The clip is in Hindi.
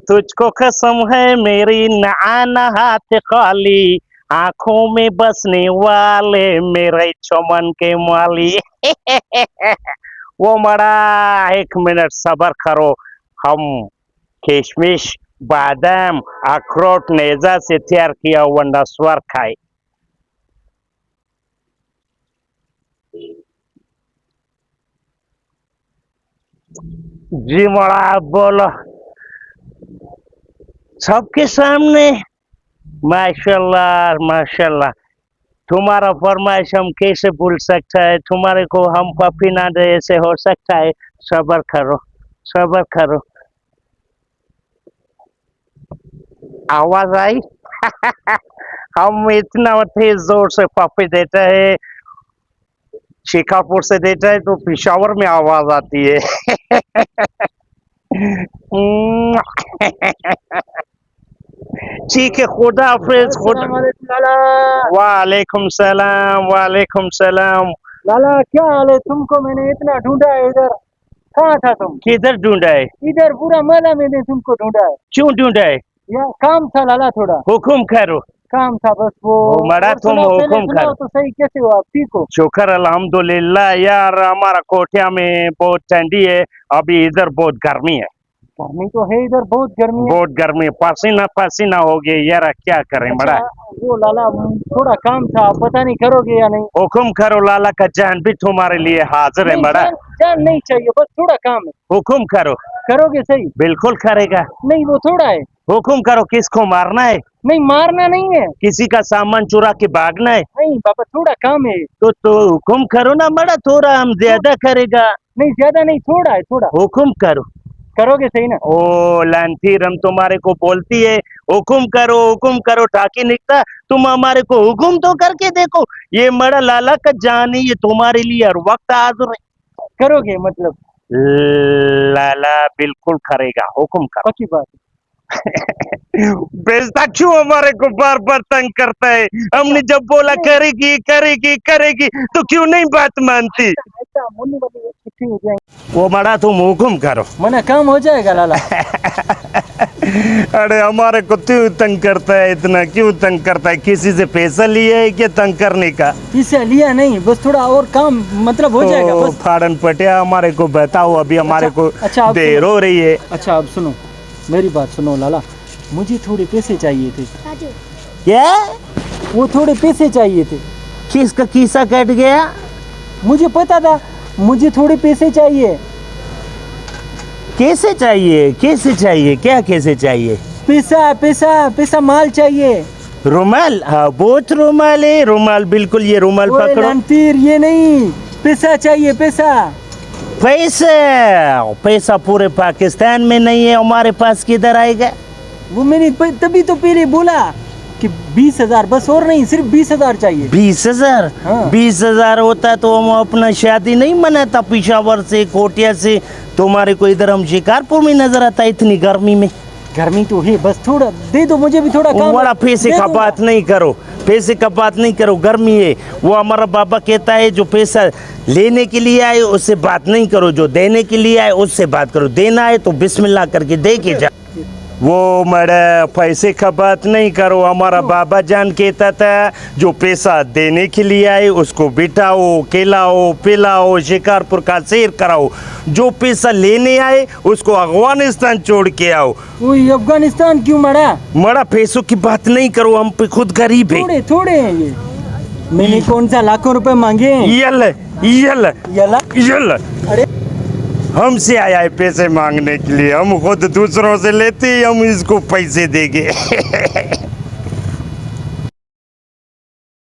तुझको कसम है मेरी नहाना हाथ खाली आंखों में बसने वाले मेरे चमन के माली। वो मरा, एक मिनट सबर करो। हम किशमिश, बादाम, अखरोट, नेजा से तैयार किया हुआ नस्वार खाए। जी मरा, आप बोलो। सबके सामने। माशाल्लाह माशाल्लाह। तुम्हारा फरमाइश हम कैसे भूल सकता है? तुम्हारे को हम पपी ना दे ऐसे हो सकता है? सबर करो, सबर करो। आवाज आई? हम इतना तेज जोर से पपी देते हैं, शिकापुर से देता है तो पिशावर में आवाज आती है। ठीक है, खुदा हाफिज। खुदा। लाला। वालेकुम सलाम, वालेकुम सलाम। लाला क्या हाल है? तुमको मैंने इतना ढूंढा है इधर। कहाँ था तुम? किधर ढूंढा है? इधर पूरा मोहल्ला मैंने तुमको ढूंढा है। क्यों ढूंढा है? यार काम था लाला, थोड़ा हुकुम करो। काम था बस वो। मरा, और तुम सुनाओ, पहले हुकुम सुनाओ करो। तो सही, कैसे हो आप? ठीक हो? शुक्र अल्हम्दुलिल्लाह। यार हमारा कोठिया में बहुत ठंडी है, अभी इधर बहुत गर्मी है। गर्मी तो है, इधर बहुत गर्मी है। बहुत गर्मी, पसीना पसीना हो गया यार, क्या करें बड़ा। अच्छा, वो लाला थोड़ा काम था, पता नहीं करोगे या नहीं? हुकुम करो, लाला का जान भी तुम्हारे लिए हाजिर है नहीं, बड़ा। जान नहीं चाहिए, बस थोड़ा काम है। हुकुम करो। करोगे सही? बिल्कुल करेगा। नहीं, वो थोड़ा है। हुकुम करो, किसको मारना है? नहीं, मारना नहीं है। किसी का सामान चुरा के भागना है? नहीं पापा, थोड़ा काम है। तो हुकुम करो ना बड़ा, थोड़ा हम ज्यादा करेगा। नहीं, ज्यादा नहीं, थोड़ा है, थोड़ा। हुकुम करो। करोगे सही ना? ओ लांती रम तुम्हारे को बोलती है हुकुम करो ठाकी निकता। तुम हमारे को हुकुम तो करके देखो। ये मड़ा लाला का जान है, ये तुम्हारे लिए हर वक्त हाजिर है। करोगे मतलब? लाला बिल्कुल करेगा, हुकुम करो। पक्की बात। बेचता क्यों हमारे को बार बार तंग करता है? हमने जब बोला करेगी करेगी करेगी तो क्यों नहीं बात मानती? ऐसा मुन्नी वाली छुट्टी हो जाएगी। वो मड़ा, तुम हुकुम करो। मना काम हो जाएगा लाला। अरे हमारे को क्यों तंग करता है इतना? क्यों तंग करता है? किसी से पैसा लिया है क्या तंग करने का? पैसा लिया नहीं, बस थोड़ा और काम मतलब हो जाएगा बस। फाड़न पटिया, हमारे को बताओ, अभी हमारे को अच्छा, देर हो रही है। अच्छा अब सुनो, मेरी बात सुनो लाला, मुझे थोड़े पैसे चाहिए थे। क्या? वो थोड़े पैसे चाहिए थे। किसका कीसा कट गया? मुझे पता था, मुझे थोड़े पैसे चाहिए। कैसे चाहिए? कैसे चाहिए? क्या कैसे चाहिए? पैसा पैसा पैसा, माल चाहिए। रुमाल? हाँ, बहुत रुमाल है। रुमाल बिल्कुल, ये रुमाल पकड़ो। लानतीर, ये नहीं, पैसा चाहिए, पैसा। पैसा? पैसा पूरे पाकिस्तान में नहीं है, हमारे पास किधर आएगा? वो मैंने तभी तो पहले बोला कि 20,000 बस, और नहीं, सिर्फ 20,000 चाहिए। 20,000? हाँ। 20,000 होता तो हम अपना शादी नहीं मनाता पिशावर से, कोटिया से। तुम्हारे को इधर हम शिकारपुर में नजर आता इतनी गर्मी में। गर्मी तो है, बस थोड़ा दे दो, मुझे भी थोड़ा काम। बड़ा पैसे का बात नहीं करो, पैसे का बात नहीं करो, गर्मी है। वो हमारा बाबा कहता है जो पैसा लेने के लिए आए उससे बात नहीं करो, जो देने के लिए आए उससे बात करो। देना है तो बिस्मिल्लाह करके दे के जा। वो मरे, पैसे का बात नहीं करो। हमारा बाबा जान कहता था जो पैसा देने के लिए आए उसको बिठाओ, खिलाओ, पिलाओ, शिकारपुर का सैर कराओ। जो पैसा लेने आए उसको अफगानिस्तान छोड़ के आओ। वही अफगानिस्तान क्यों मरा? मरा, पैसों की बात नहीं करो, हम पे खुद गरीब है। थोड़े थोड़े हैं ये। मैंने कौन सा लाखों रुपए मांगे हैं? यल्ला यल्ला यला। यल्ला। अरे हमसे आया है पैसे मांगने के लिए, हम खुद दूसरों से लेते, हम इसको पैसे देंगे।